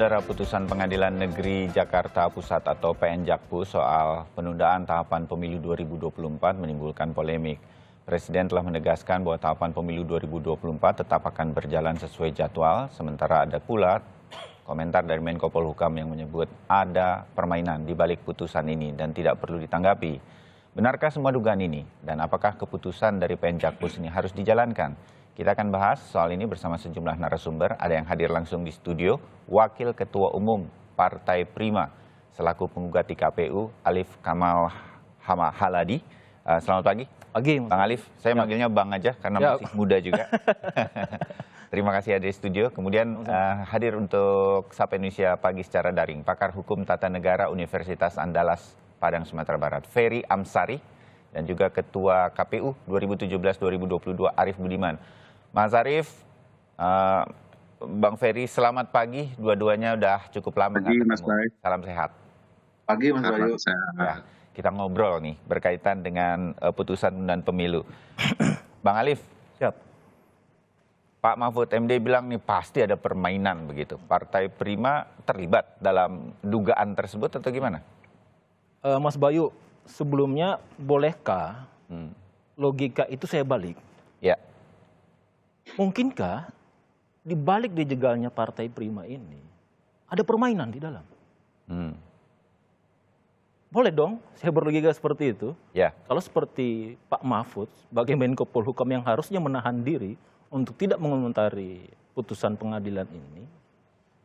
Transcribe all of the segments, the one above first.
Saudara, putusan Pengadilan Negeri Jakarta Pusat atau PN Jakpus soal penundaan tahapan pemilu 2024 menimbulkan polemik. Presiden telah menegaskan bahwa tahapan pemilu 2024 tetap akan berjalan sesuai jadwal, sementara ada pula komentar dari Menko Polhukam yang menyebut ada permainan di balik putusan ini dan tidak perlu ditanggapi. Benarkah semua dugaan ini? Dan apakah keputusan dari PN Jakpus ini harus dijalankan? Kita akan bahas soal ini bersama sejumlah narasumber. Ada yang hadir langsung di studio, Wakil Ketua Umum Partai Prima selaku penggugat di KPU, Alif Kamal Haladi. Selamat pagi. Pagi, Bang Alif. Saya manggilnya Bang aja karena masih muda juga. Terima kasih hadir di studio. Kemudian hadir untuk Sapa Indonesia Pagi secara daring, pakar hukum tata negara Universitas Andalas Padang, Sumatera Barat, Ferry Amsari, dan juga Ketua KPU 2017-2022 Arief Budiman. Mas Arief, Bang Ferry, selamat pagi. Dua-duanya udah cukup lama nggak ketemu. Mas Bayu. Salam sehat. Pagi Mas Bayu. Ya, kita ngobrol nih berkaitan dengan putusan penundaan pemilu. Bang Alif, Siap. Pak Mahfud MD bilang nih pasti ada permainan begitu. Partai Prima terlibat dalam dugaan tersebut atau gimana? Mas Bayu, sebelumnya bolehkah logika itu saya balik? Ya. Mungkinkah di balik dijegalnya Partai Prima ini ada permainan di dalam? Boleh dong saya berlogika seperti itu. Ya. Kalau seperti Pak Mahfud sebagai Menko Polhukam yang harusnya menahan diri untuk tidak mengomentari putusan pengadilan ini,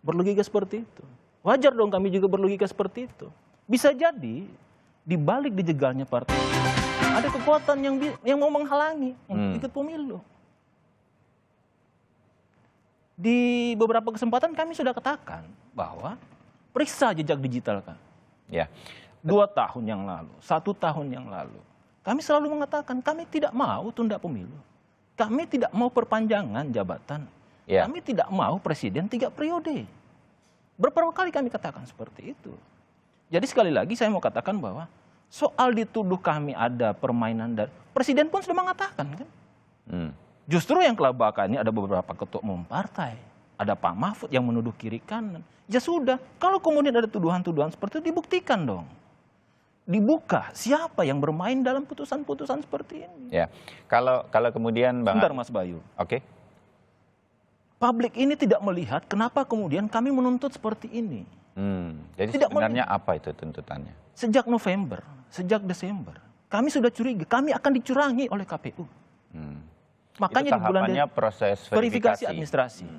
berlogika seperti itu. Wajar dong kami juga berlogika seperti itu. Bisa jadi di balik dijegalnya partai ada kekuatan yang mau menghalangi untuk ikut pemilu. Di beberapa kesempatan kami sudah katakan bahwa periksa jejak digital kan. Ya. 2 tahun yang lalu, 1 tahun yang lalu, kami selalu mengatakan kami tidak mau tunda pemilu. Kami tidak mau perpanjangan jabatan. Ya. Kami tidak mau presiden 3 periode. Berapa kali kami katakan seperti itu. Jadi sekali lagi saya mau katakan bahwa soal dituduh kami ada permainan dan presiden pun sudah mengatakan kan. Justru yang kelabakan ini ada beberapa ketua umum partai. Ada Pak Mahfud yang menuduh kiri kanan. Ya sudah, kalau kemudian ada tuduhan-tuduhan seperti itu dibuktikan dong. Dibuka siapa yang bermain dalam putusan-putusan seperti ini. Ya. Kalau kemudian Bang. Bentar Mas Bayu. Oke. Publik ini tidak melihat kenapa kemudian kami menuntut seperti ini. Jadi Tidak sebenarnya apa itu tuntutannya? Sejak November, sejak Desember, kami sudah curiga, kami akan dicurangi oleh KPU. Makanya itu di bulan tahapannya proses verifikasi administrasi.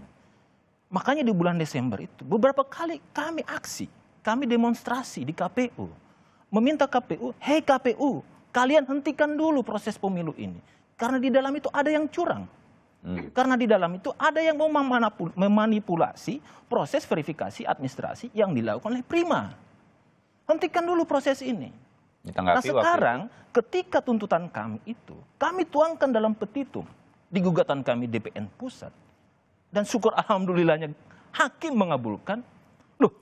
Makanya di bulan Desember itu beberapa kali kami aksi, kami demonstrasi di KPU, meminta KPU, hei KPU, kalian hentikan dulu proses pemilu ini, karena di dalam itu ada yang curang. Karena di dalam itu ada yang mau memanipulasi proses verifikasi administrasi yang dilakukan oleh Prima. Hentikan dulu proses ini. Nah sekarang ketika tuntutan kami itu, kami tuangkan dalam petitum di gugatan kami DPN Pusat. Dan syukur alhamdulillahnya hakim mengabulkan. Loh,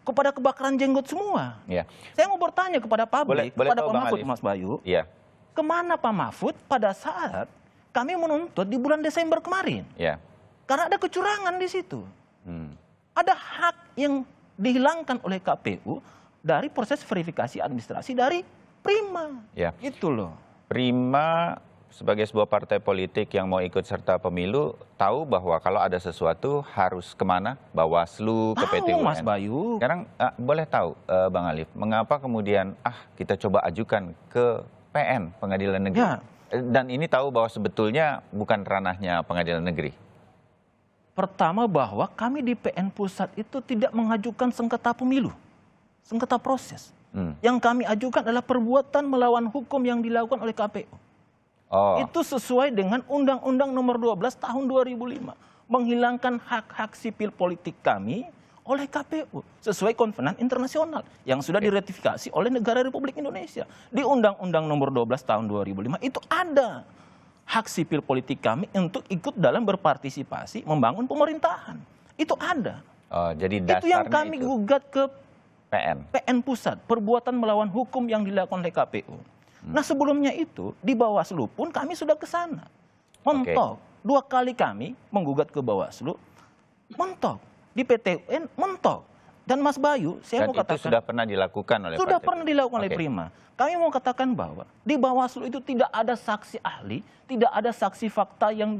kepada kebakaran jenggot semua. Ya. Saya mau bertanya kepada publik, kepada Pak Mahfud, Alif. Mas Bayu. Ya. Kemana Pak Mahfud pada saat kami menuntut di bulan Desember kemarin? Ya. Karena ada kecurangan di situ. Ada hak yang dihilangkan oleh KPU dari proses verifikasi administrasi dari Prima. Ya. Itu loh. Prima sebagai sebuah partai politik yang mau ikut serta pemilu tahu bahwa kalau ada sesuatu harus kemana? Bawaslu, ke PT UN. Mas Bayu. Sekarang boleh tahu Bang Alif, mengapa kemudian kita coba ajukan ke PN, Pengadilan Negeri? Ya. Dan ini tahu bahwa sebetulnya bukan ranahnya Pengadilan Negeri. Pertama bahwa kami di PN Pusat itu tidak mengajukan sengketa pemilu, sengketa proses. Yang kami ajukan adalah perbuatan melawan hukum yang dilakukan oleh KPU. Itu sesuai dengan Undang-Undang Nomor 12 Tahun 2005, menghilangkan hak-hak sipil politik kami oleh KPU sesuai Kovenant Internasional yang sudah diratifikasi oleh negara Republik Indonesia. Di Undang-Undang Nomor 12 Tahun 2005 itu ada hak sipil politik kami untuk ikut dalam berpartisipasi membangun pemerintahan. Itu ada. Jadi itu yang kami gugat ke PN Pusat, perbuatan melawan hukum yang dilakukan oleh KPU. Nah sebelumnya itu di Bawaslu pun kami sudah ke sana. Mentok. 2 kali kami menggugat ke Bawaslu. Mentok. di PT UN mentok. Dan Mas Bayu, saya Dan mau itu katakan sudah pernah dilakukan oleh sudah Partai pernah dilakukan oleh Oke. Prima. Kami mau katakan bahwa di Bawaslu itu tidak ada saksi ahli, tidak ada saksi fakta yang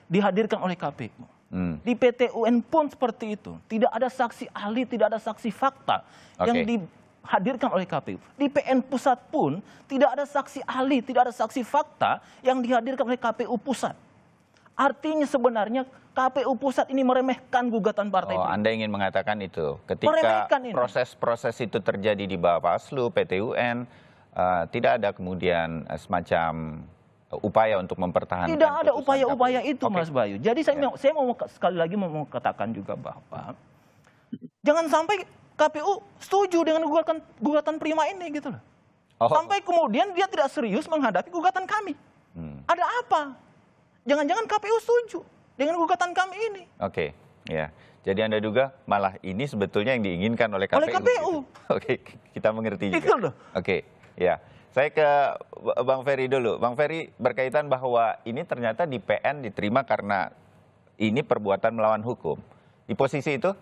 dihadirkan oleh KPU. Di PT UN pun seperti itu. Tidak ada saksi ahli, tidak ada saksi fakta yang dihadirkan oleh KPU. Di PN Pusat pun tidak ada saksi ahli, tidak ada saksi fakta yang dihadirkan oleh KPU Pusat. Artinya sebenarnya KPU Pusat ini meremehkan gugatan partai. Oh, Anda ingin mengatakan itu. Ketika Meremehkan ini. proses-proses itu terjadi di Bawaslu, PT UN, tidak ada kemudian semacam upaya untuk mempertahankan. Tidak ada putusan upaya-upaya KPU. itu, Oke. Mas Bayu. Jadi saya mau sekali lagi mau katakan juga bahwa jangan sampai KPU setuju dengan gugatan Prima ini gitu loh. Oh. Sampai kemudian dia tidak serius menghadapi gugatan kami. Ada apa? Jangan-jangan KPU setuju dengan gugatan kami ini. Oke, ya. Jadi Anda duga malah ini sebetulnya yang diinginkan oleh KPU. Oleh KPU. Gitu. Oke, kita mengerti juga. Gitu loh. Oke, ya. Saya ke Bang Ferry dulu. Bang Ferry, berkaitan bahwa ini ternyata di PN diterima karena ini perbuatan melawan hukum. Di posisi itu,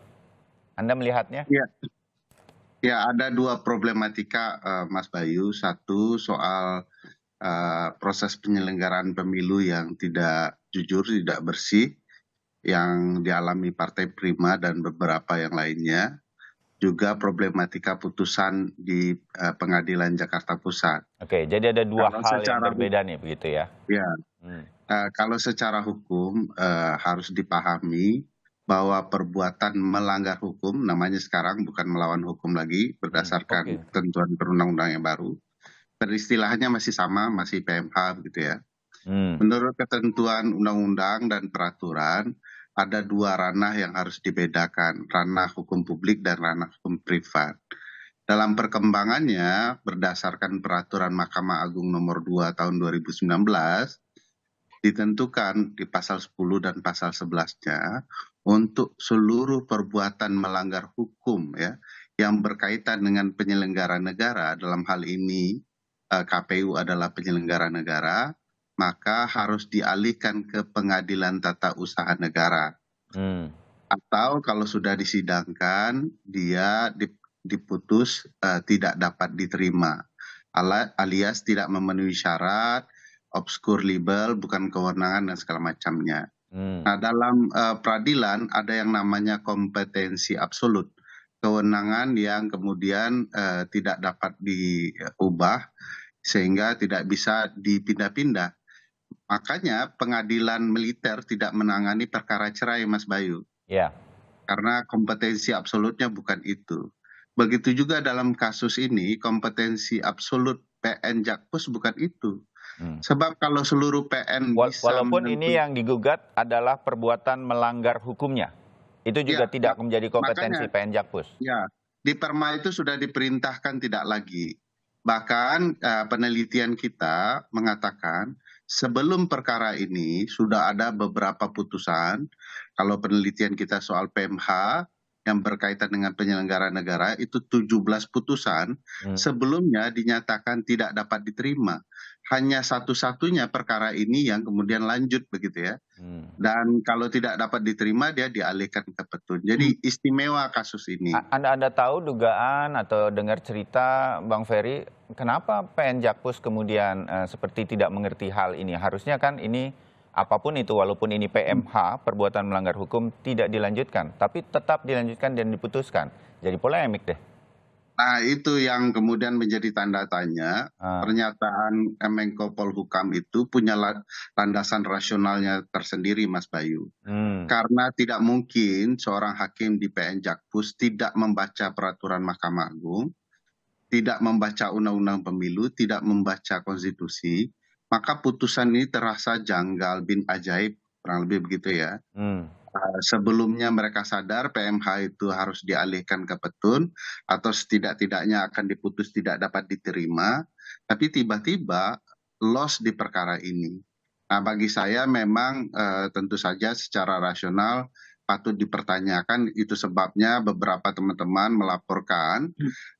Anda melihatnya? Ya, ya ada dua problematika, Mas Bayu. Satu soal proses penyelenggaraan pemilu yang tidak jujur, tidak bersih, yang dialami Partai Prima dan beberapa yang lainnya. Juga problematika putusan di Pengadilan Jakarta Pusat. Oke, jadi ada dua Kalau hal yang secara berbeda nih, begitu ya? Ya, kalau secara hukum harus dipahami bahwa perbuatan melanggar hukum, namanya sekarang bukan melawan hukum lagi, berdasarkan ketentuan perundang-undang yang baru. Peristilahnya masih sama, masih PMH begitu ya. Menurut ketentuan undang-undang dan peraturan, ada dua ranah yang harus dibedakan, ranah hukum publik dan ranah hukum privat. Dalam perkembangannya, berdasarkan peraturan Mahkamah Agung nomor 2 tahun 2019, ditentukan di pasal 10 dan pasal 11-nya untuk seluruh perbuatan melanggar hukum ya yang berkaitan dengan penyelenggara negara, dalam hal ini KPU adalah penyelenggara negara, maka harus dialihkan ke Pengadilan Tata Usaha Negara. Atau kalau sudah disidangkan, dia diputus tidak dapat diterima, alias tidak memenuhi syarat, obskur libel, bukan kewenangan dan segala macamnya. Nah, dalam peradilan ada yang namanya kompetensi absolut, kewenangan yang kemudian tidak dapat diubah sehingga tidak bisa dipindah-pindah. Makanya pengadilan militer tidak menangani perkara cerai, Mas Bayu. Ya. Karena kompetensi absolutnya bukan itu. Begitu juga dalam kasus ini, kompetensi absolut PN Jakpus bukan itu. Sebab kalau seluruh PN bisa walaupun ini yang digugat adalah perbuatan melanggar hukumnya, itu juga tidak menjadi kompetensi PN Jakpus. Ya, di Perma itu sudah diperintahkan tidak lagi. Bahkan penelitian kita mengatakan sebelum perkara ini sudah ada beberapa putusan. Kalau penelitian kita soal PMH yang berkaitan dengan penyelenggara negara itu 17 putusan sebelumnya dinyatakan tidak dapat diterima. Hanya satu-satunya perkara ini yang kemudian lanjut begitu ya. Dan kalau tidak dapat diterima dia dialihkan ke petun. Jadi istimewa kasus ini. Anda tahu dugaan atau dengar cerita Bang Ferry, kenapa PN Jakpus kemudian seperti tidak mengerti hal ini? Harusnya kan ini apapun itu, walaupun ini PMH, perbuatan melanggar hukum, tidak dilanjutkan. Tapi tetap dilanjutkan dan diputuskan. Jadi polemik deh. Nah, itu yang kemudian menjadi tanda tanya. Pernyataan Menko Polhukam itu punya landasan rasionalnya tersendiri, Mas Bayu. Karena tidak mungkin seorang hakim di PN Jakpus tidak membaca peraturan Mahkamah Agung, tidak membaca undang-undang pemilu, tidak membaca konstitusi, maka putusan ini terasa janggal bin ajaib, kurang lebih begitu ya. Sebelumnya mereka sadar PMH itu harus dialihkan ke petun atau setidak-tidaknya akan diputus tidak dapat diterima, tapi tiba-tiba loss di perkara ini. Nah, bagi saya memang tentu saja secara rasional patut dipertanyakan, itu sebabnya beberapa teman-teman melaporkan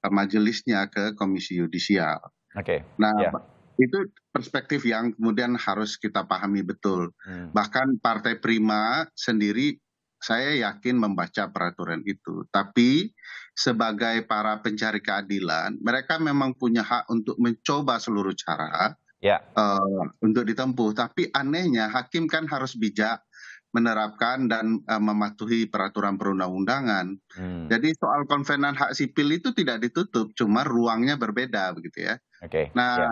majelisnya ke Komisi Yudisial. Nah, itu perspektif yang kemudian harus kita pahami betul. Bahkan Partai Prima sendiri saya yakin membaca peraturan itu. Tapi sebagai para pencari keadilan, mereka memang punya hak untuk mencoba seluruh cara untuk ditempuh. Tapi anehnya hakim kan harus bijak menerapkan dan mematuhi peraturan perundang-undangan. Jadi soal konvenan hak sipil itu tidak ditutup, cuma ruangnya berbeda begitu ya. Nah,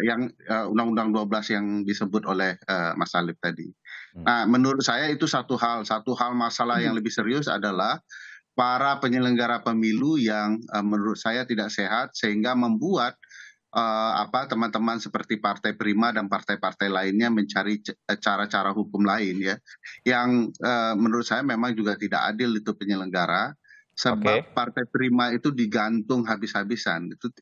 yang Undang-Undang 12 yang disebut oleh Mas Alif tadi. Nah, menurut saya itu satu hal masalah yang lebih serius adalah para penyelenggara pemilu yang menurut saya tidak sehat sehingga membuat teman-teman seperti Partai Prima dan partai-partai lainnya mencari cara-cara hukum lain ya, yang menurut saya memang juga tidak adil itu penyelenggara, sebab Partai Prima itu digantung habis-habisan. Itu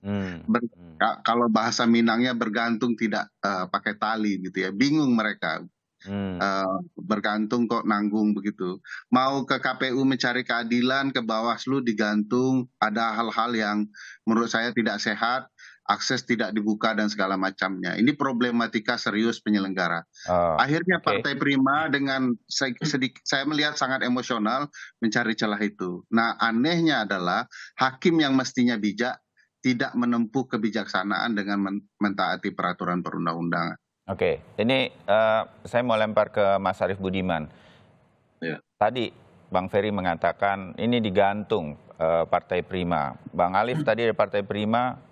kalau bahasa Minangnya bergantung tidak pakai tali gitu ya, bingung mereka. Bergantung kok nanggung begitu. Mau ke KPU mencari keadilan, ke Bawaslu digantung, ada hal-hal yang menurut saya tidak sehat, akses tidak dibuka dan segala macamnya. Ini problematika serius penyelenggara. Akhirnya Partai Prima dengan saya melihat sangat emosional mencari celah itu. Nah, anehnya adalah hakim yang mestinya bijak tidak menempuh kebijaksanaan dengan mentaati peraturan perundang-undangan. Oke, ini saya mau lempar ke Mas Arief Budiman. Tadi Bang Ferry mengatakan ini digantung Partai Prima. Bang Alif tadi dari Partai Prima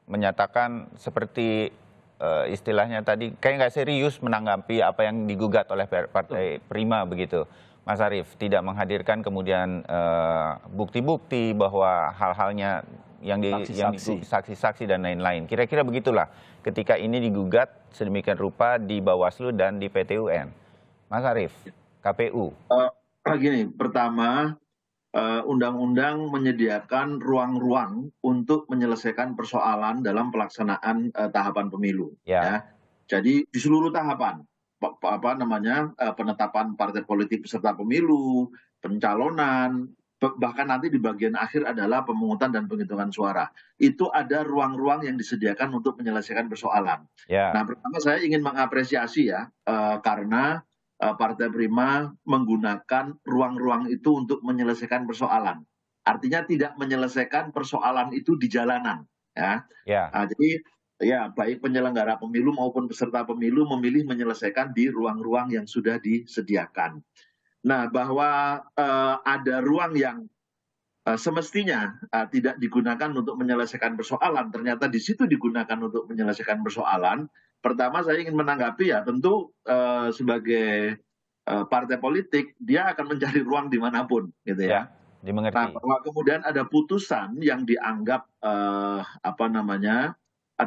menyatakan seperti istilahnya tadi kayak nggak serius menanggapi apa yang digugat oleh Partai Prima begitu. Mas Arief tidak menghadirkan kemudian bukti-bukti bahwa hal-halnya yang saksi-saksi dan lain-lain. Kira-kira begitulah ketika ini digugat sedemikian rupa di Bawaslu dan di PT UN. Mas Arief, KPU. Gini, pertama undang-undang menyediakan ruang-ruang untuk menyelesaikan persoalan dalam pelaksanaan tahapan pemilu. Ya. Jadi di seluruh tahapan, penetapan partai politik peserta pemilu, pencalonan, bahkan nanti di bagian akhir adalah pemungutan dan penghitungan suara. Itu ada ruang-ruang yang disediakan untuk menyelesaikan persoalan. Nah, pertama saya ingin mengapresiasi ya, karena Partai Prima menggunakan ruang-ruang itu untuk menyelesaikan persoalan. Artinya tidak menyelesaikan persoalan itu di jalanan. Ya. Nah, jadi ya baik penyelenggara pemilu maupun peserta pemilu memilih menyelesaikan di ruang-ruang yang sudah disediakan. Nah, bahwa ada ruang yang semestinya tidak digunakan untuk menyelesaikan persoalan, ternyata di situ digunakan untuk menyelesaikan persoalan. Pertama saya ingin menanggapi ya, tentu sebagai partai politik dia akan mencari ruang dimanapun, gitu ya. Dimengerti. Nah, bahwa kemudian ada putusan yang dianggap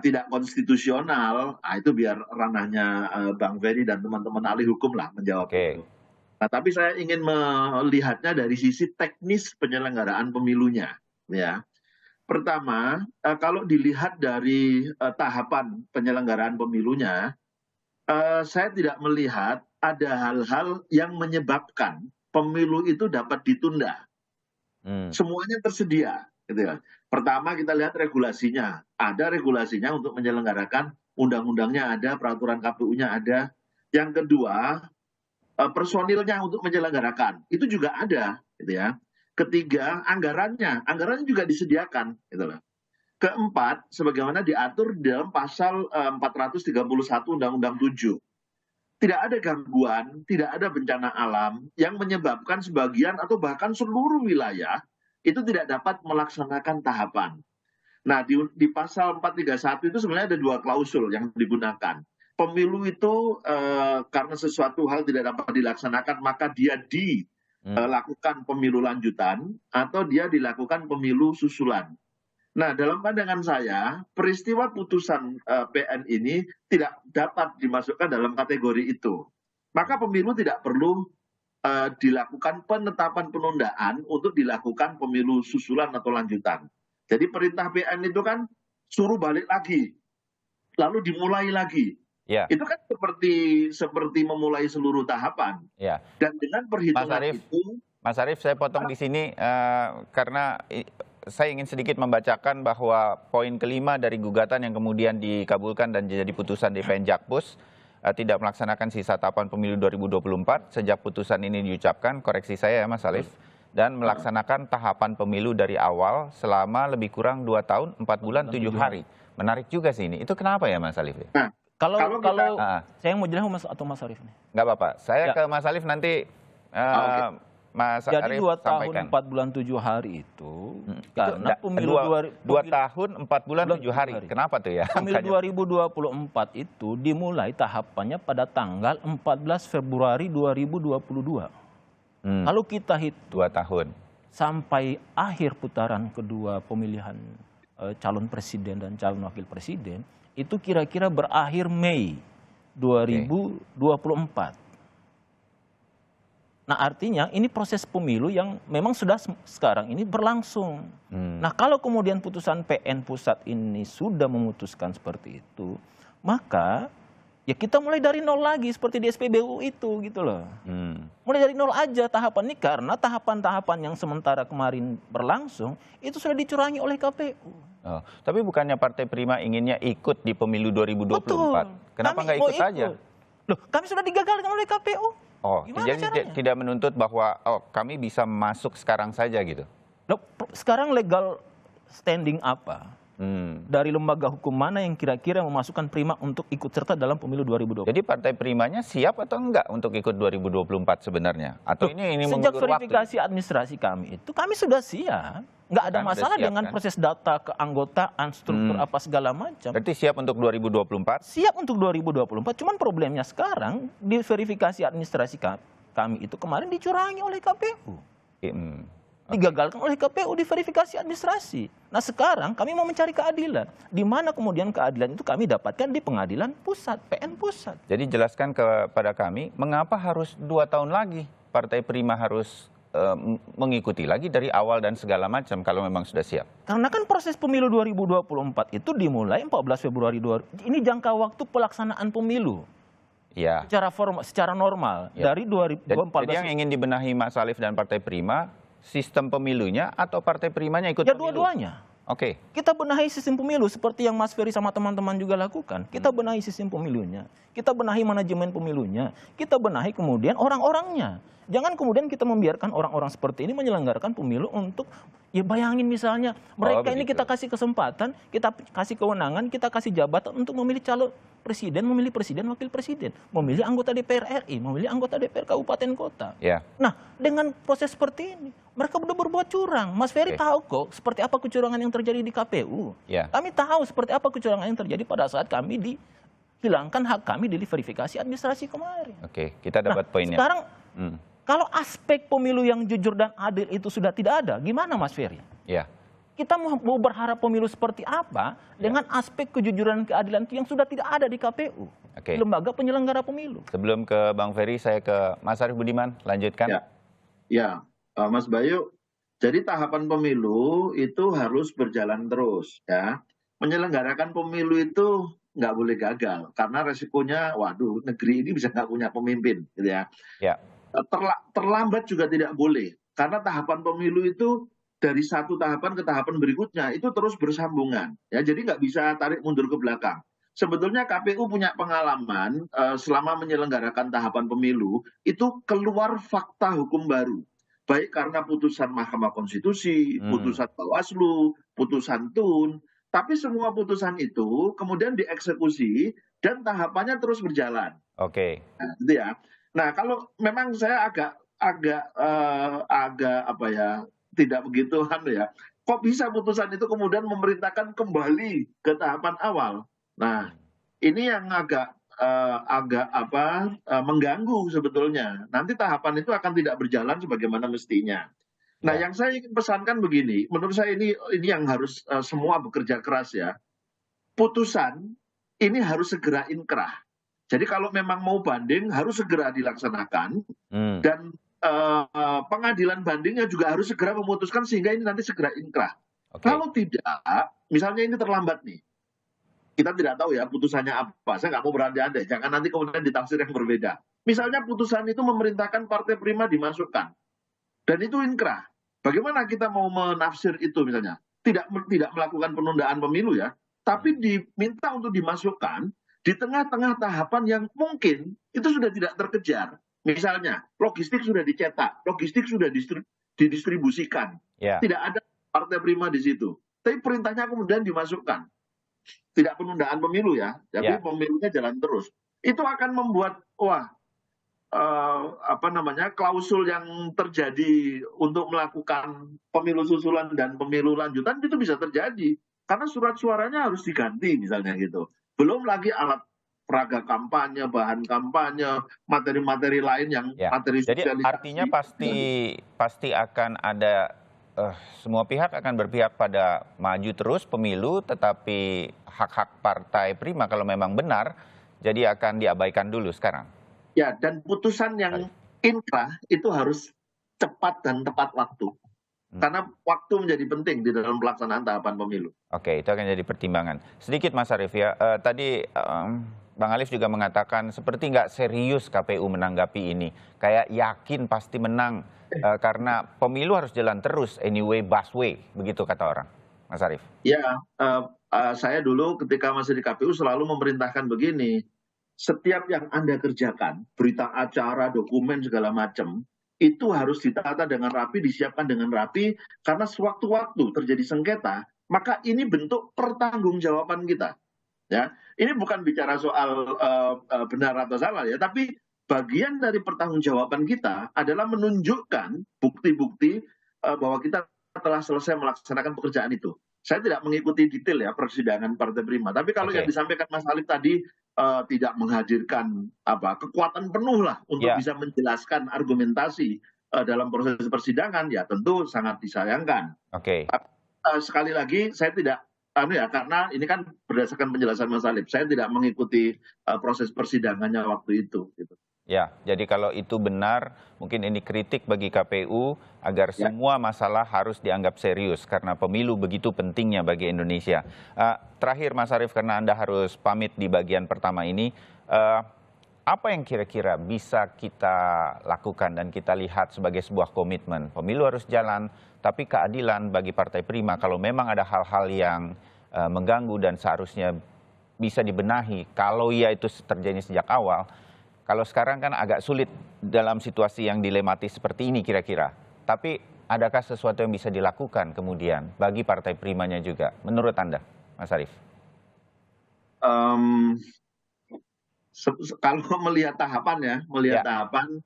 tidak konstitusional, itu biar ranahnya Bang Ferry dan teman-teman ahli hukum lah menjawab itu. Nah, tapi saya ingin melihatnya dari sisi teknis penyelenggaraan pemilunya. Ya, pertama, kalau dilihat dari tahapan penyelenggaraan pemilunya, saya tidak melihat ada hal-hal yang menyebabkan pemilu itu dapat ditunda. Semuanya tersedia. Gitu ya. Pertama kita lihat regulasinya, ada regulasinya untuk menyelenggarakan, undang-undangnya ada, peraturan KPU-nya ada. Yang kedua, personilnya untuk menyelenggarakan itu juga ada, gitu ya. Ketiga, anggarannya juga disediakan, gitu loh. Keempat, sebagaimana diatur dalam pasal 431 Undang-Undang 7. Tidak ada gangguan, tidak ada bencana alam yang menyebabkan sebagian atau bahkan seluruh wilayah itu tidak dapat melaksanakan tahapan. Nah, di pasal 431 itu sebenarnya ada 2 klausul yang digunakan. Pemilu itu karena sesuatu hal tidak dapat dilaksanakan, maka dia dilakukan pemilu lanjutan atau dia dilakukan pemilu susulan. Nah, dalam pandangan saya, peristiwa putusan PN ini tidak dapat dimasukkan dalam kategori itu. Maka pemilu tidak perlu dilakukan penetapan penundaan untuk dilakukan pemilu susulan atau lanjutan. Jadi perintah PN itu kan suruh balik lagi, lalu dimulai lagi. Itu kan seperti memulai seluruh tahapan. Dan dengan perhitungan Mas Arief, saya potong di sini karena saya ingin sedikit membacakan bahwa poin kelima dari gugatan yang kemudian dikabulkan dan jadi putusan di PN Jakpus tidak melaksanakan sisa tahapan pemilu 2024 sejak putusan ini diucapkan, koreksi saya ya Mas Alif, dan melaksanakan tahapan pemilu dari awal selama lebih kurang 2 tahun, 4 bulan, 7 hari. Menarik juga sih ini. Itu kenapa ya Mas Alif? Nah, Kalau kita- saya mau jelas atau Mas Arief nih? Nggak apa-apa. Saya Ya. ke Mas Alif nanti. Mas Jadi Arief 2 tahun sampaikan. 4 bulan 7 hari itu Itu karena pemilu 2 tahun 4 bulan 7 hari. Kenapa tuh ya? Pemilu angkanya? 2024 itu dimulai tahapannya pada tanggal 14 Februari 2022. Kalau kita hitung 2 tahun. sampai akhir putaran kedua pemilihan calon presiden dan calon wakil presiden, itu kira-kira berakhir Mei 2024. Nah artinya ini proses pemilu yang memang sudah sekarang ini berlangsung. Nah kalau kemudian putusan PN pusat ini sudah memutuskan seperti itu, maka ya kita mulai dari nol lagi seperti di SPBU itu gitu loh. Mulai dari nol aja tahapan ini karena tahapan-tahapan yang sementara kemarin berlangsung itu sudah dicurangi oleh KPU. Oh, tapi bukannya Partai Prima inginnya ikut di pemilu 2024? Betul. Kenapa Kami nggak mau ikut aja? Loh, kami sudah digagalkan oleh KPU. Oh, Gimana jadi caranya? tidak menuntut bahwa kami bisa masuk sekarang saja gitu. Loh, sekarang legal standing apa? Dari lembaga hukum mana yang kira-kira memasukkan Prima untuk ikut serta dalam pemilu 2024? Jadi Partai Primanya siap atau enggak untuk ikut 2024 sebenarnya? Atau Loh, ini sejak mengulur waktu? verifikasi administrasi kami itu kami sudah siap. Nggak ada Kami udah masalah siap, dengan kan? proses data keanggotaan, struktur apa segala macam. Berarti siap untuk 2024? Siap untuk 2024, cuman problemnya sekarang di verifikasi administrasi kami itu kemarin dicurangi oleh KPU. Digagalkan oleh KPU di verifikasi administrasi. Nah sekarang kami mau mencari keadilan. Di mana kemudian keadilan itu kami dapatkan di pengadilan pusat, PN pusat. Jadi jelaskan kepada kami, mengapa harus 2 tahun lagi Partai Prima harus mengikuti lagi dari awal dan segala macam kalau memang sudah siap? Karena kan proses pemilu 2024 itu dimulai 14 Februari 2000. Ini jangka waktu pelaksanaan pemilu. Ya. Secara normal Ya. dari 2014. Jadi yang ingin dibenahi Mas Alif dan Partai Prima, sistem pemilunya atau Partai Primanya ikut ya pemilu? dua-duanya. Oke. Kita benahi sistem pemilu seperti yang Mas Ferry sama teman-teman juga lakukan. Kita benahi sistem pemilunya, kita benahi manajemen pemilunya, kita benahi kemudian orang-orangnya. Jangan kemudian kita membiarkan orang-orang seperti ini menyelenggarakan pemilu untuk, ya bayangin misalnya, mereka ini begitu. kita kasih kesempatan, kita kasih kewenangan, kita kasih jabatan untuk memilih calon presiden, memilih presiden, wakil presiden, memilih anggota DPR RI, memilih anggota DPR kabupaten kota. Ya. Nah, dengan proses seperti ini, mereka sudah berbuat curang. Mas Ferry tahu kok seperti apa kecurangan yang terjadi di KPU. Ya. Kami tahu seperti apa kecurangan yang terjadi pada saat kami dihilangkan hak kami di verifikasi administrasi kemarin. Oke, kita dapat poinnya. Sekarang, kalau aspek pemilu yang jujur dan adil itu sudah tidak ada, gimana Mas Ferry? Ya. Kita mau berharap pemilu seperti apa dengan aspek kejujuran dan keadilan itu yang sudah tidak ada di KPU, Oke. lembaga penyelenggara pemilu. Sebelum ke Bang Ferry, saya ke Mas Arief Budiman. Lanjutkan. Ya, Mas Bayu. Jadi tahapan pemilu itu harus berjalan terus, ya. Menyelenggarakan pemilu itu nggak boleh gagal karena resikonya, waduh, negeri ini bisa nggak punya pemimpin, gitu ya. Ya. Terlambat juga tidak boleh karena tahapan pemilu itu dari satu tahapan ke tahapan berikutnya itu terus bersambungan, ya. Jadi nggak bisa tarik mundur ke belakang. Sebetulnya KPU punya pengalaman selama menyelenggarakan tahapan pemilu itu keluar fakta hukum baru. Baik karena putusan Mahkamah Konstitusi, putusan Bawaslu, putusan TUN, tapi semua putusan itu kemudian dieksekusi dan tahapannya terus berjalan. Oke. Nah, gitu ya. Nah, kalau memang saya agak apa ya, tidak begitu ya. Kok bisa putusan itu kemudian memerintahkan kembali ke tahapan awal? Nah, ini yang agak mengganggu sebetulnya. Nanti tahapan itu akan tidak berjalan sebagaimana mestinya. Nah, yang saya ingin pesankan begini, menurut saya ini yang harus semua bekerja keras ya. Putusan ini harus segera inkrah. Jadi kalau memang mau banding harus segera dilaksanakan dan pengadilan bandingnya juga harus segera memutuskan sehingga ini nanti segera inkrah. Kalau tidak, misalnya ini terlambat nih. Kita tidak tahu ya putusannya apa. Saya nggak mau berandai-andai. Jangan nanti kemudian ditafsir yang berbeda. Misalnya putusan itu memerintahkan Partai Prima dimasukkan. Dan itu inkrah. Bagaimana kita mau menafsir itu misalnya? Tidak melakukan penundaan pemilu ya. Tapi diminta untuk dimasukkan. di tengah-tengah tahapan yang mungkin itu sudah tidak terkejar. Misalnya, logistik sudah dicetak, logistik sudah didistribusikan. Tidak ada Partai Prima di situ. Tapi perintahnya kemudian dimasukkan. Tidak penundaan pemilu ya, tapi pemilunya jalan terus. Itu akan membuat, klausul yang terjadi untuk melakukan pemilu susulan dan pemilu lanjutan itu bisa terjadi. Karena surat suaranya harus diganti misalnya gitu. Belum lagi alat peraga kampanye, bahan kampanye, materi-materi lain yang materi sosialisasi. Jadi artinya pasti akan ada, semua pihak akan berpihak pada maju terus pemilu, tetapi hak-hak Partai Prima kalau memang benar, jadi akan diabaikan dulu sekarang. Ya, dan putusan yang inkrah itu harus cepat dan tepat waktu. Karena waktu menjadi penting di dalam pelaksanaan tahapan pemilu. Oke, itu akan jadi pertimbangan. Sedikit Mas Arief ya, tadi Bang Alif juga mengatakan seperti nggak serius KPU menanggapi ini. Kayak yakin pasti menang, karena pemilu harus jalan terus, anyway, busway, begitu kata orang. Mas Arief. Ya, saya dulu ketika masih di KPU selalu memerintahkan begini, setiap yang Anda kerjakan, berita acara, dokumen, segala macam, itu harus ditata dengan rapi, disiapkan dengan rapi, karena sewaktu-waktu terjadi sengketa, maka ini bentuk pertanggungjawaban kita. Ya, ini bukan bicara soal benar atau salah ya, tapi bagian dari pertanggungjawaban kita adalah menunjukkan bukti-bukti bahwa kita telah selesai melaksanakan pekerjaan itu. Saya tidak mengikuti detail ya persidangan Partai Prima, tapi kalau yang disampaikan Mas Alif tadi tidak menghadirkan kekuatan penuh lah untuk bisa menjelaskan argumentasi dalam proses persidangan, ya tentu sangat disayangkan. Sekali lagi saya tidak karena ini kan berdasarkan penjelasan Mas Alif, saya tidak mengikuti proses persidangannya waktu itu. Gitu. Ya, jadi kalau itu benar, mungkin ini kritik bagi KPU agar semua masalah harus dianggap serius karena pemilu begitu pentingnya bagi Indonesia. Terakhir Mas Arief, karena Anda harus pamit di bagian pertama ini, apa yang kira-kira bisa kita lakukan dan kita lihat sebagai sebuah komitmen? Pemilu harus jalan, tapi keadilan bagi Partai Prima kalau memang ada hal-hal yang mengganggu dan seharusnya bisa dibenahi. Kalau ya itu terjadi sejak awal. Kalau sekarang kan agak sulit dalam situasi yang dilematis seperti ini kira-kira. Tapi adakah sesuatu yang bisa dilakukan kemudian bagi Partai Primanya juga? Menurut Anda, Mas Arief? Kalau melihat tahapan tahapan,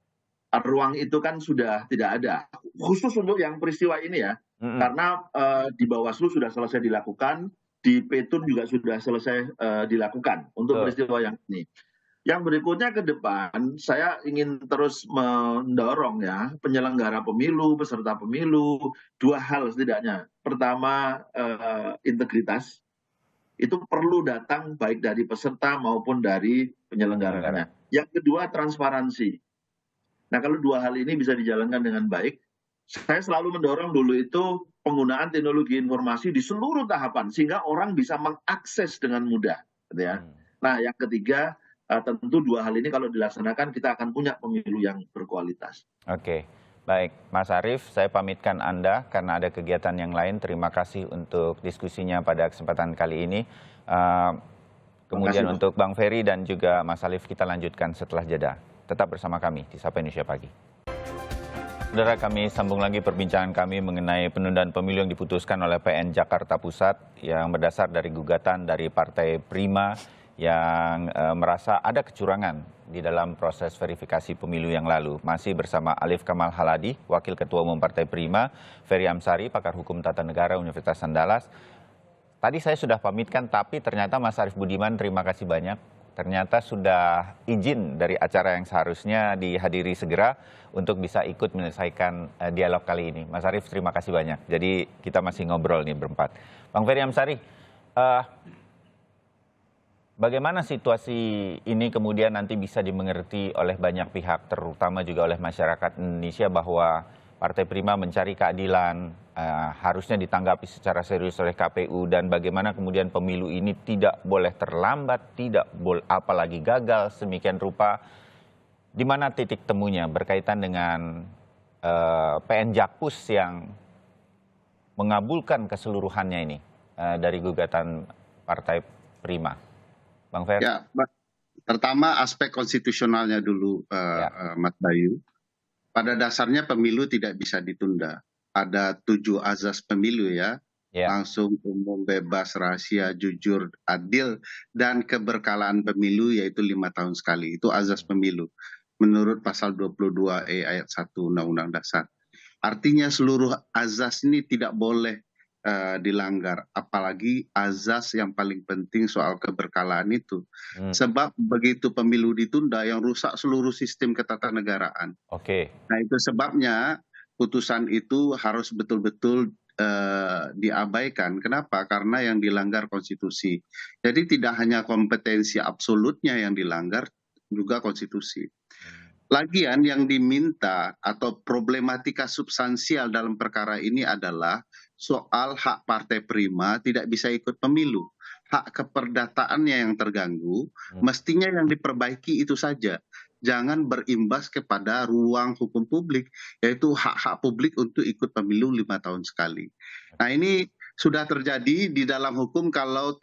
ruang itu kan sudah tidak ada. Khusus untuk yang peristiwa ini ya. Karena di Bawaslu sudah selesai dilakukan, di Petun juga sudah selesai dilakukan untuk peristiwa yang ini. Yang berikutnya ke depan, saya ingin terus mendorong ya penyelenggara pemilu, peserta pemilu, dua hal setidaknya. Pertama, integritas. Itu perlu datang baik dari peserta maupun dari penyelenggaranya. Yang kedua, transparansi. Nah, kalau dua hal ini bisa dijalankan dengan baik, saya selalu mendorong dulu itu penggunaan teknologi informasi di seluruh tahapan, sehingga orang bisa mengakses dengan mudah. Gitu ya. Nah, yang ketiga, tentu dua hal ini kalau dilaksanakan kita akan punya pemilu yang berkualitas. Oke, baik Mas Arief, saya pamitkan Anda karena ada kegiatan yang lain. Terima kasih untuk diskusinya pada kesempatan kali ini. Kemudian untuk Bang Ferry dan juga Mas Alif kita lanjutkan setelah jeda. Tetap bersama kami di Sapa Indonesia Pagi. Saudara, kami sambung lagi perbincangan kami mengenai penundaan pemilu yang diputuskan oleh PN Jakarta Pusat yang berdasar dari gugatan dari Partai Prima yang merasa ada kecurangan di dalam proses verifikasi pemilu yang lalu. Masih bersama Alif Kamal Haladi, Wakil Ketua Umum Partai Prima, Ferry Amsari, Pakar Hukum Tata Negara Universitas Andalas. Tadi saya sudah pamitkan, tapi ternyata Mas Arief Budiman, terima kasih banyak. Ternyata sudah izin dari acara yang seharusnya dihadiri segera untuk bisa ikut menyelesaikan dialog kali ini. Mas Arief, terima kasih banyak. Jadi kita masih ngobrol nih berempat. Bang Ferry Amsari, bagaimana situasi ini kemudian nanti bisa dimengerti oleh banyak pihak, terutama juga oleh masyarakat Indonesia bahwa Partai Prima mencari keadilan, harusnya ditanggapi secara serius oleh KPU, dan bagaimana kemudian pemilu ini tidak boleh terlambat, tidak boleh apalagi gagal semikian rupa. Di mana titik temunya berkaitan dengan PN Jakpus yang mengabulkan keseluruhannya ini dari gugatan Partai Prima. Bang Fer. Ya, pertama aspek konstitusionalnya dulu, Mas Bayu. Pada dasarnya pemilu tidak bisa ditunda. Ada 7 azas pemilu ya. Langsung, umum, bebas, rahasia, jujur, adil, dan keberkalaan pemilu yaitu 5 tahun sekali. Itu azas pemilu menurut pasal 22E ayat 1 Undang-Undang Dasar. Artinya seluruh azas ini tidak boleh dilanggar, apalagi azas yang paling penting soal keberkalaan itu. Sebab begitu pemilu ditunda yang rusak seluruh sistem ketatanegaraan. Nah, itu sebabnya putusan itu harus betul-betul diabaikan. Kenapa? Karena yang dilanggar konstitusi. Jadi tidak hanya kompetensi absolutnya yang dilanggar, juga konstitusi. Lagian yang diminta atau problematika substansial dalam perkara ini adalah soal hak partai prima tidak bisa ikut pemilu. Hak keperdataannya yang terganggu, mestinya yang diperbaiki itu saja. Jangan berimbas kepada ruang hukum publik, yaitu hak-hak publik untuk ikut pemilu 5 tahun sekali. Nah, ini sudah terjadi di dalam hukum. Kalau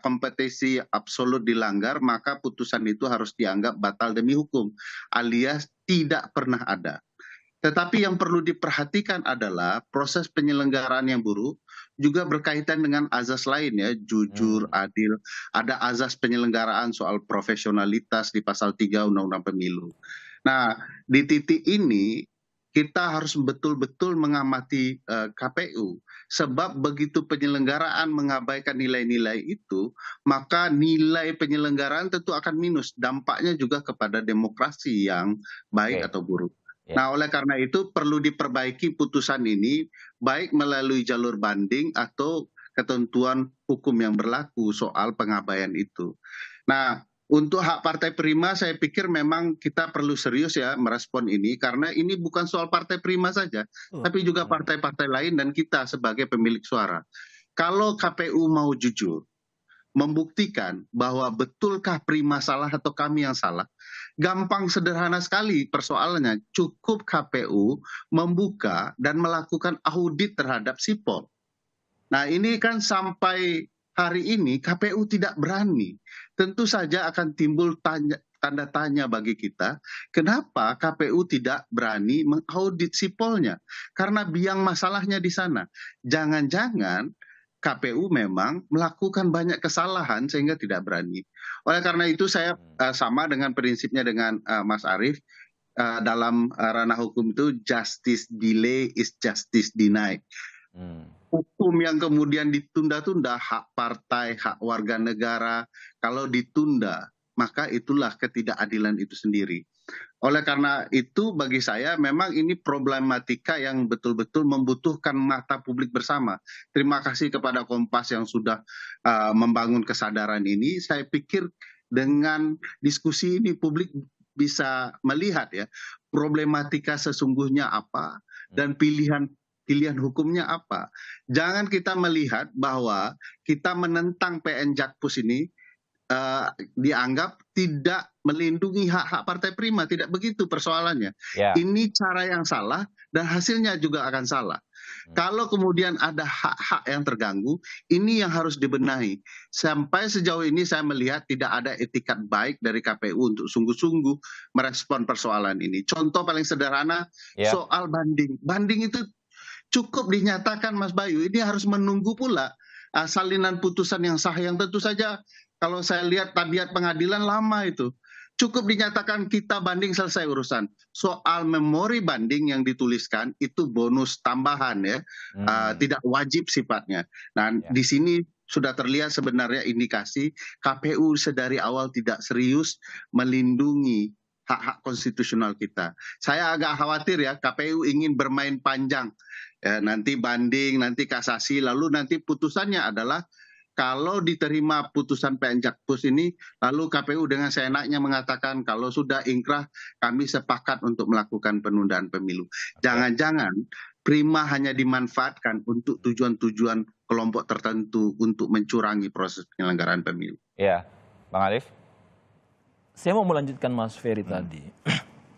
kompetensi absolut dilanggar, maka putusan itu harus dianggap batal demi hukum, alias tidak pernah ada. Tetapi yang perlu diperhatikan adalah proses penyelenggaraan yang buruk juga berkaitan dengan azas lain ya, jujur, adil. Ada azas penyelenggaraan soal profesionalitas di pasal 3 Undang-Undang Pemilu. Nah, di titik ini kita harus betul-betul mengamati KPU. Sebab begitu penyelenggaraan mengabaikan nilai-nilai itu, maka nilai penyelenggaraan tentu akan minus. Dampaknya juga kepada demokrasi yang baik atau buruk. Nah, oleh karena itu perlu diperbaiki putusan ini, baik melalui jalur banding atau ketentuan hukum yang berlaku soal pengabaian itu. Nah, untuk hak partai prima saya pikir memang kita perlu serius ya merespon ini, karena ini bukan soal partai prima saja, tapi juga partai-partai lain dan kita sebagai pemilik suara. Kalau KPU mau jujur, membuktikan bahwa betulkah prima salah atau kami yang salah, gampang, sederhana sekali persoalannya. Cukup KPU membuka dan melakukan audit terhadap sipol. Nah, ini kan sampai hari ini KPU tidak berani. Tentu saja akan timbul tanda tanya bagi kita, kenapa KPU tidak berani mengaudit sipolnya? Karena biang masalahnya di sana. Jangan-jangan KPU memang melakukan banyak kesalahan sehingga tidak berani. Oleh karena itu saya sama dengan prinsipnya dengan Mas Arief, dalam ranah hukum itu justice delay is justice denied. Hukum yang kemudian ditunda-tunda, hak partai, hak warga negara, kalau ditunda, maka itulah ketidakadilan itu sendiri. Oleh karena itu bagi saya memang ini problematika yang betul-betul membutuhkan mata publik bersama. Terima kasih kepada Kompas yang sudah membangun kesadaran ini. Saya pikir dengan diskusi ini publik bisa melihat ya problematika sesungguhnya apa dan pilihan hukumnya apa. Jangan kita melihat bahwa kita menentang PN Jakpus ini dianggap tidak melindungi hak-hak partai prima. Tidak begitu persoalannya. Ini cara yang salah dan hasilnya juga akan salah. Kalau kemudian ada hak-hak yang terganggu, ini yang harus dibenahi. Sampai sejauh ini saya melihat tidak ada etikat baik dari KPU untuk sungguh-sungguh merespon persoalan ini. Contoh paling sederhana soal banding. Banding itu cukup dinyatakan Mas Bayu, ini harus menunggu pula salinan putusan yang sah, yang tentu saja kalau saya lihat tabiat pengadilan lama itu. Cukup dinyatakan kita banding, selesai urusan. Soal memori banding yang dituliskan itu bonus tambahan ya, tidak wajib sifatnya. Nah, di sini sudah terlihat sebenarnya indikasi KPU sedari awal tidak serius melindungi hak-hak konstitusional kita. Saya agak khawatir ya, KPU ingin bermain panjang. Nanti banding, nanti kasasi, lalu nanti putusannya adalah kalau diterima putusan PN Jakpus ini, lalu KPU dengan seenaknya mengatakan kalau sudah ingkrah kami sepakat untuk melakukan penundaan pemilu. Jangan-jangan prima hanya dimanfaatkan untuk tujuan-tujuan kelompok tertentu untuk mencurangi proses penyelenggaraan pemilu. Ya, Bang Arief. Saya mau melanjutkan Mas Ferry tadi.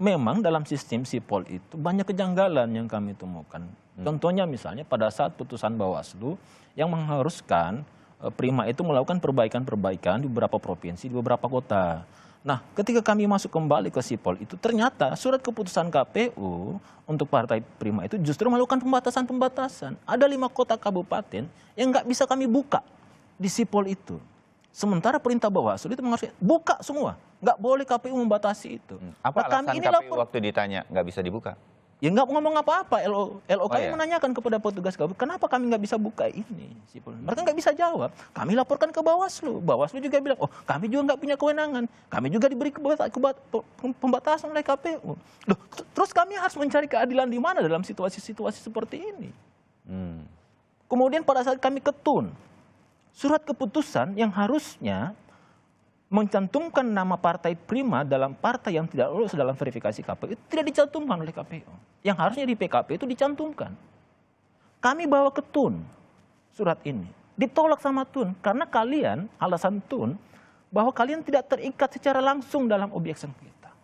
Memang dalam sistem sipol itu banyak kejanggalan yang kami temukan. Contohnya misalnya pada saat putusan Bawaslu yang mengharuskan Prima itu melakukan perbaikan-perbaikan di beberapa provinsi, di beberapa kota. Nah, ketika kami masuk kembali ke Sipol itu, ternyata surat keputusan KPU untuk Partai Prima itu justru melakukan pembatasan-pembatasan. Ada 5 kota kabupaten yang nggak bisa kami buka di Sipol itu. Sementara perintah Bawaslu itu mengharuskan buka semua. Nggak boleh KPU membatasi itu. Apa Nah, alasan KPU waktu ditanya nggak bisa dibuka? Ya nggak ngomong apa-apa. LOK iya. menanyakan kepada petugas KPU, kenapa kami nggak bisa buka ini? Mereka nggak bisa jawab. Kami laporkan ke Bawaslu. Bawaslu juga bilang, oh kami juga nggak punya kewenangan. Kami juga diberi pembatasan oleh KPU. Loh, terus kami harus mencari keadilan di mana dalam situasi-situasi seperti ini? Kemudian pada saat kami ketun, surat keputusan yang harusnya mencantumkan nama Partai Prima dalam partai yang tidak lolos dalam verifikasi KPU itu tidak dicantumkan oleh KPU. Yang harusnya di PKP itu dicantumkan. Kami bawa ke TUN surat ini. Ditolak sama TUN karena kalian, alasan TUN, bahwa kalian tidak terikat secara langsung dalam objek sengketa.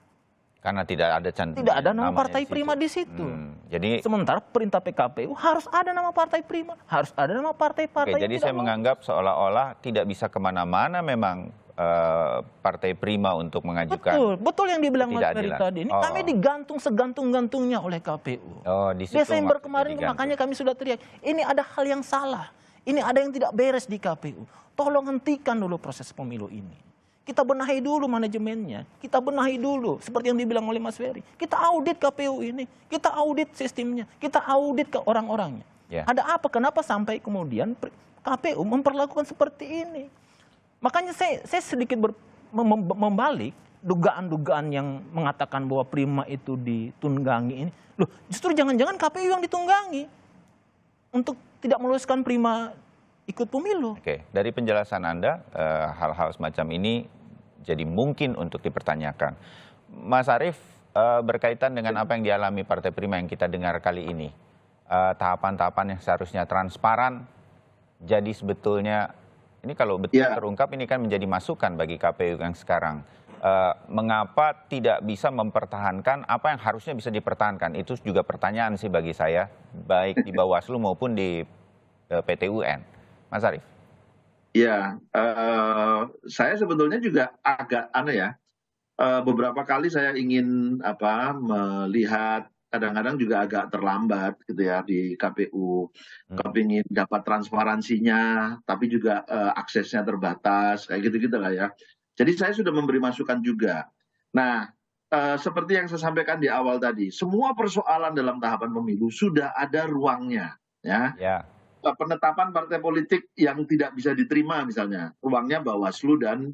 Karena tidak ada cantum. Tidak ada nama Partai Prima di situ. Jadi sementara perintah PKPU harus ada nama Partai Prima, harus ada nama partai-partai. Jadi saya menganggap seolah-olah tidak bisa kemana-mana memang Partai Prima untuk mengajukan. Betul yang dibilang Mas Ferry tadi. Ini kami digantung segantung-gantungnya oleh KPU. Desember kemarin makanya kami sudah teriak, ini ada hal yang salah. Ini ada yang tidak beres di KPU. Tolong hentikan dulu proses pemilu ini. Kita benahi dulu manajemennya. Kita benahi dulu seperti yang dibilang oleh Mas Ferry. Kita audit KPU ini. Kita audit sistemnya. Kita audit ke orang-orangnya. Ada apa? Kenapa sampai kemudian KPU memperlakukan seperti ini? Makanya saya sedikit membalik dugaan-dugaan yang mengatakan bahwa Prima itu ditunggangi ini. Loh, justru jangan-jangan KPU yang ditunggangi untuk tidak meluluskan Prima ikut pemilu. Oke, dari penjelasan Anda, hal-hal semacam ini jadi mungkin untuk dipertanyakan. Mas Arief, berkaitan dengan apa yang dialami Partai Prima yang kita dengar kali ini, tahapan-tahapan yang seharusnya transparan, jadi sebetulnya ini kalau betul terungkap ini kan menjadi masukan bagi KPU yang sekarang. Mengapa tidak bisa mempertahankan apa yang harusnya bisa dipertahankan? Itu juga pertanyaan sih bagi saya, baik di Bawaslu maupun di PT UN. Mas Arief. Ya, saya sebetulnya juga agak aneh ya. Beberapa kali saya ingin melihat, kadang-kadang juga agak terlambat gitu ya di KPU. Kepingin dapat transparansinya, tapi juga aksesnya terbatas, kayak gitu-gitu lah ya. Jadi saya sudah memberi masukan juga. Nah, seperti yang saya sampaikan di awal tadi, semua persoalan dalam tahapan pemilu sudah ada ruangnya. Ya. Penetapan partai politik yang tidak bisa diterima misalnya, ruangnya Bawaslu dan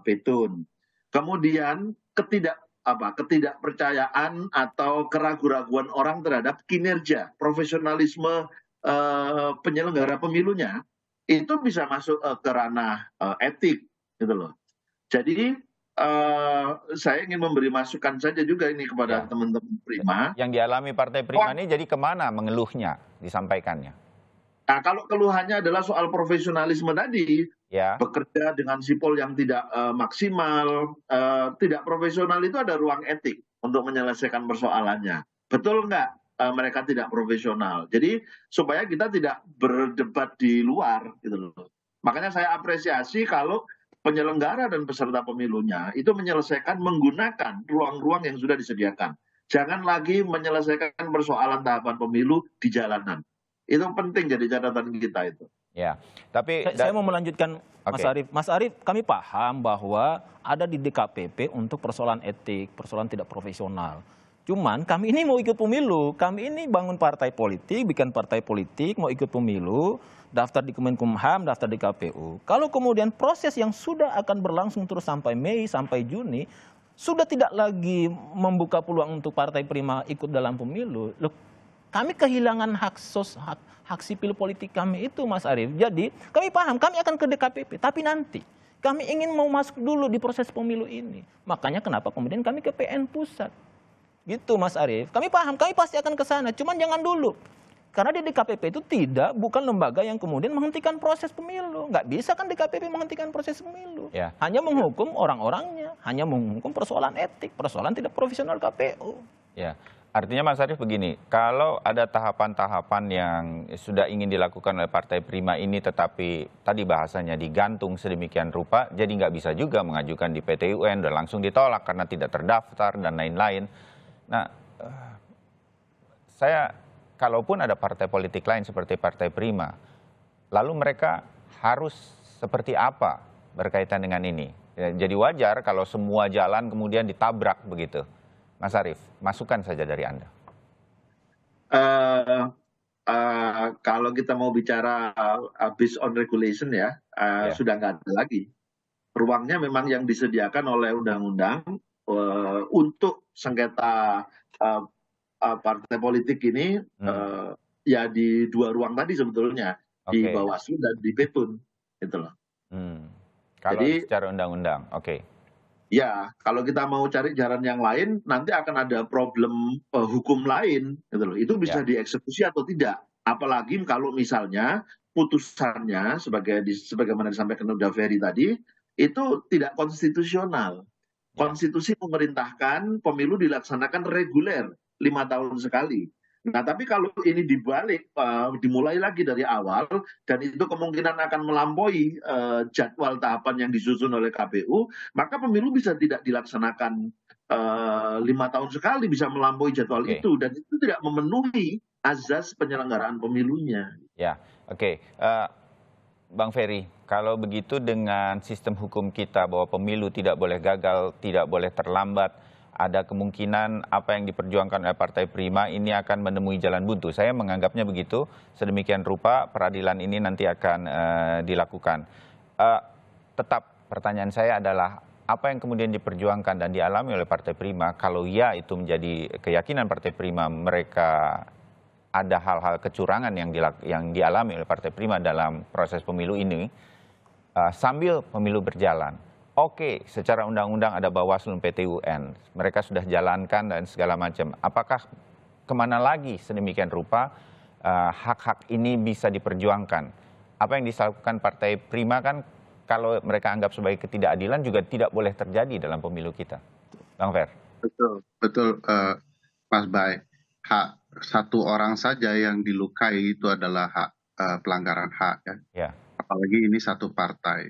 Petun. Kemudian ketidakpercayaan atau keraguan-raguan orang terhadap kinerja, profesionalisme penyelenggara pemilunya, itu bisa masuk ke ranah etik, gitu loh. Jadi saya ingin memberi masukan saja juga ini kepada teman-teman Prima. Yang dialami Partai Prima ini jadi kemana mengeluhnya, disampaikannya? Nah, kalau keluhannya adalah soal profesionalisme tadi, bekerja dengan sipol yang tidak maksimal, tidak profesional, itu ada ruang etik untuk menyelesaikan persoalannya. Betul nggak mereka tidak profesional? Jadi supaya kita tidak berdebat di luar, gitu loh. Makanya saya apresiasi kalau penyelenggara dan peserta pemilunya itu menyelesaikan menggunakan ruang-ruang yang sudah disediakan. Jangan lagi menyelesaikan persoalan tahapan pemilu di jalanan. Itu penting jadi catatan kita itu. Ya, tapi saya mau melanjutkan Mas Arief. Mas Arief, kami paham bahwa ada di DKPP untuk persoalan etik, persoalan tidak profesional. Cuman kami ini mau ikut pemilu, kami ini bangun partai politik, bikin partai politik, mau ikut pemilu, daftar di Kemenkumham, daftar di KPU. Kalau kemudian proses yang sudah akan berlangsung terus sampai Mei, sampai Juni, sudah tidak lagi membuka peluang untuk Partai Prima ikut dalam pemilu, kami kehilangan hak sipil politik kami itu, Mas Arief. Jadi kami paham, kami akan ke DKPP, tapi nanti kami ingin mau masuk dulu di proses pemilu ini. Makanya kenapa kemudian kami ke PN Pusat. Gitu Mas Arief. Kami paham, kami pasti akan ke sana, cuman jangan dulu. Karena di DKPP itu bukan lembaga yang kemudian menghentikan proses pemilu. Nggak bisa kan DKPP menghentikan proses pemilu. Hanya menghukum orang-orangnya, hanya menghukum persoalan etik, persoalan tidak profesional KPU. Ya. Artinya Mas Arief begini, kalau ada tahapan-tahapan yang sudah ingin dilakukan oleh Partai Prima ini tetapi tadi bahasanya digantung sedemikian rupa, jadi nggak bisa juga mengajukan di PT UN dan langsung ditolak karena tidak terdaftar dan lain-lain. Nah, saya kalaupun ada partai politik lain seperti Partai Prima, lalu mereka harus seperti apa berkaitan dengan ini? Ya, jadi wajar kalau semua jalan kemudian ditabrak begitu. Mas Arief, masukan saja dari Anda. Kalau kita mau bicara based on regulation ya, sudah nggak ada lagi. Ruangnya memang yang disediakan oleh undang-undang untuk sengketa partai politik ini ya di dua ruang tadi sebetulnya, di Bawaslu dan di Petun, gitu loh. Kalau jadi, secara undang-undang, oke. Ya, kalau kita mau cari jalan yang lain, nanti akan ada problem hukum lain, gitu loh. Itu bisa dieksekusi atau tidak. Apalagi kalau misalnya putusannya, sebagaimana disampaikan Uda Ferry tadi, itu tidak konstitusional. Konstitusi memerintahkan pemilu dilaksanakan reguler 5 tahun sekali. Nah, tapi kalau ini dibalik, dimulai lagi dari awal, dan itu kemungkinan akan melampaui jadwal tahapan yang disusun oleh KPU, maka pemilu bisa tidak dilaksanakan 5 tahun sekali, bisa melampaui jadwal itu, dan itu tidak memenuhi azas penyelenggaraan pemilunya. Ya, oke. Bang Ferry, kalau begitu dengan sistem hukum kita bahwa pemilu tidak boleh gagal, tidak boleh terlambat, ada kemungkinan apa yang diperjuangkan oleh Partai Prima ini akan menemui jalan buntu. Saya menganggapnya begitu, sedemikian rupa peradilan ini nanti akan dilakukan. Tetap pertanyaan saya adalah, apa yang kemudian diperjuangkan dan dialami oleh Partai Prima, kalau ya itu menjadi keyakinan Partai Prima, mereka ada hal-hal kecurangan yang dialami oleh Partai Prima dalam proses pemilu ini, sambil pemilu berjalan. Oke, secara undang-undang ada Bawaslu PT UN, mereka sudah jalankan dan segala macam. Apakah kemana lagi sedemikian rupa hak-hak ini bisa diperjuangkan? Apa yang dilakukan Partai Prima kan kalau mereka anggap sebagai ketidakadilan juga tidak boleh terjadi dalam pemilu kita. Bang Fer. Betul, Mas Bay. Hak satu orang saja yang dilukai itu adalah hak pelanggaran hak, ya. Apalagi ini satu partai.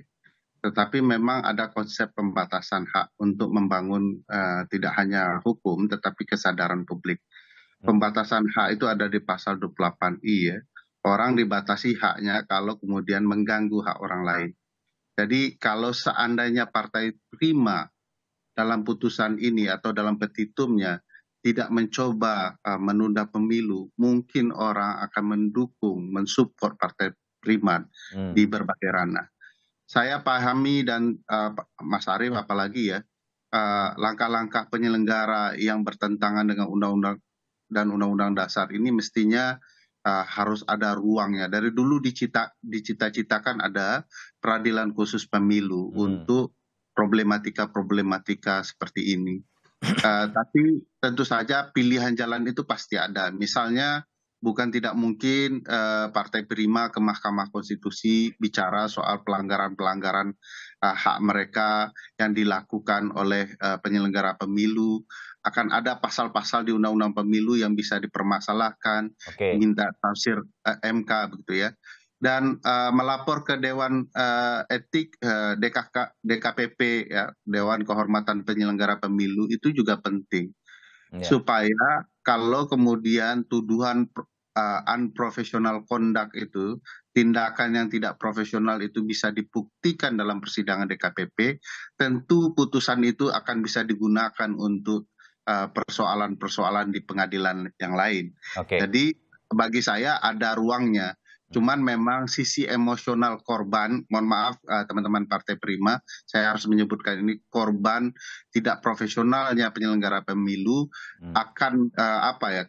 Tetapi memang ada konsep pembatasan hak untuk membangun tidak hanya hukum, tetapi kesadaran publik. Pembatasan hak itu ada di pasal 28I, ya. Orang dibatasi haknya kalau kemudian mengganggu hak orang lain. Jadi kalau seandainya Partai Prima dalam putusan ini atau dalam petitumnya tidak mencoba menunda pemilu, mungkin orang akan mendukung, mensupport Partai Prima di berbagai ranah. Saya pahami dan Mas Arief apalagi ya, langkah-langkah penyelenggara yang bertentangan dengan undang-undang dan undang-undang dasar ini mestinya harus ada ruangnya. Dari dulu dicita-citakan ada peradilan khusus pemilu untuk problematika-problematika seperti ini. Tapi tentu saja pilihan jalan itu pasti ada. Misalnya bukan tidak mungkin Partai Prima ke Mahkamah Konstitusi bicara soal pelanggaran-pelanggaran hak mereka yang dilakukan oleh penyelenggara pemilu. Akan ada pasal-pasal di Undang-Undang Pemilu yang bisa dipermasalahkan, minta tafsir MK begitu ya. Dan melapor ke Dewan Etik DKPP, ya, Dewan Kehormatan Penyelenggara Pemilu itu juga penting. Supaya kalau kemudian tuduhan unprofessional conduct itu, tindakan yang tidak profesional itu bisa dibuktikan dalam persidangan DKPP, tentu putusan itu akan bisa digunakan untuk persoalan-persoalan di pengadilan yang lain. Jadi bagi saya ada ruangnya. Cuman memang sisi emosional korban, mohon maaf teman-teman Partai Prima, saya harus menyebutkan ini, korban tidak profesionalnya penyelenggara pemilu akan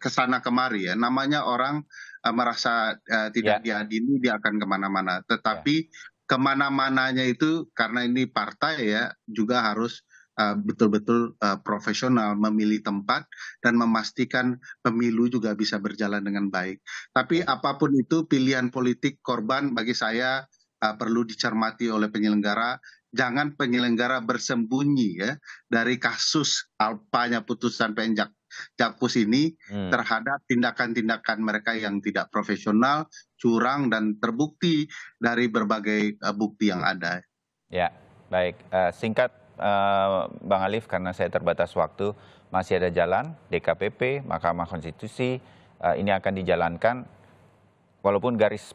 kesana kemari ya. Namanya orang merasa tidak diadili, dia akan kemana-mana. Tetapi kemana-mananya itu karena ini partai ya, juga harus betul-betul profesional memilih tempat dan memastikan pemilu juga bisa berjalan dengan baik. Tapi apapun itu pilihan politik korban bagi saya perlu dicermati oleh penyelenggara. Jangan penyelenggara bersembunyi ya dari kasus alpanya putusan Jakpus ini terhadap tindakan-tindakan mereka yang tidak profesional, curang, dan terbukti dari berbagai bukti yang ada. Ya, baik. Singkat, Bang Alif, karena saya terbatas waktu, masih ada jalan, DKPP, Mahkamah Konstitusi, ini akan dijalankan, walaupun garis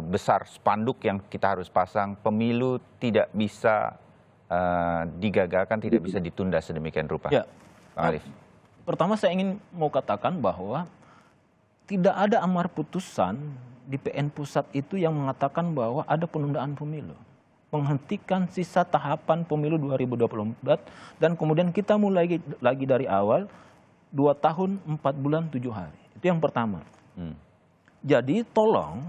besar spanduk yang kita harus pasang, pemilu tidak bisa digagalkan, tidak bisa ditunda sedemikian rupa. Ya. Bang Alif. Pertama saya mau katakan bahwa tidak ada amar putusan di PN Pusat itu yang mengatakan bahwa ada penundaan pemilu. Menghentikan sisa tahapan pemilu 2024 dan kemudian kita mulai lagi dari awal 2 tahun 4 bulan 7 hari. Itu yang pertama. Jadi tolong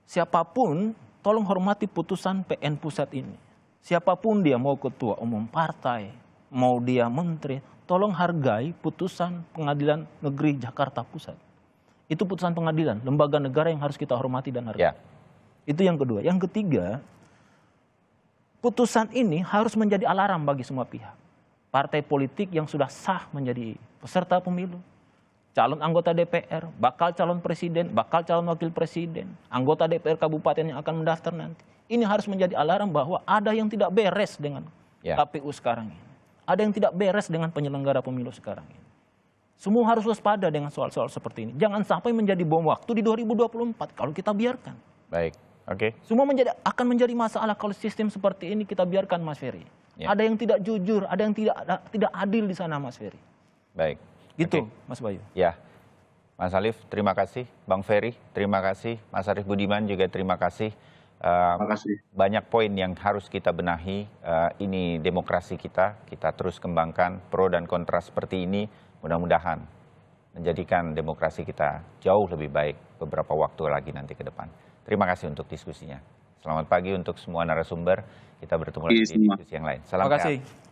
siapapun, tolong hormati putusan PN Pusat ini. Siapapun dia, mau ketua umum partai, mau dia menteri, tolong hargai putusan Pengadilan Negeri Jakarta Pusat. Itu putusan pengadilan, lembaga negara yang harus kita hormati dan hargai. Itu yang kedua. Yang ketiga, putusan ini harus menjadi alarm bagi semua pihak. Partai politik yang sudah sah menjadi peserta pemilu, calon anggota DPR, bakal calon presiden, bakal calon wakil presiden, anggota DPR kabupaten yang akan mendaftar nanti. Ini harus menjadi alarm bahwa ada yang tidak beres dengan KPU sekarang ini. Ada yang tidak beres dengan penyelenggara pemilu sekarang ini. Semua harus waspada dengan soal-soal seperti ini. Jangan sampai menjadi bom waktu di 2024 kalau kita biarkan. Baik, oke. Semua akan menjadi masalah kalau sistem seperti ini kita biarkan, Mas Ferry. Ada yang tidak jujur, ada yang tidak adil di sana, Mas Ferry. Baik. Gitu, Mas Bayu. Ya, Mas Alif, terima kasih. Bang Ferry, terima kasih. Mas Arief Budiman juga terima kasih. Terima kasih. Banyak poin yang harus kita benahi. Ini demokrasi kita terus kembangkan. Pro dan kontra seperti ini mudah-mudahan menjadikan demokrasi kita jauh lebih baik beberapa waktu lagi nanti ke depan. Terima kasih untuk diskusinya. Selamat pagi untuk semua narasumber. Kita bertemu lagi di diskusi yang lain. Salam sehat. Terima kasih.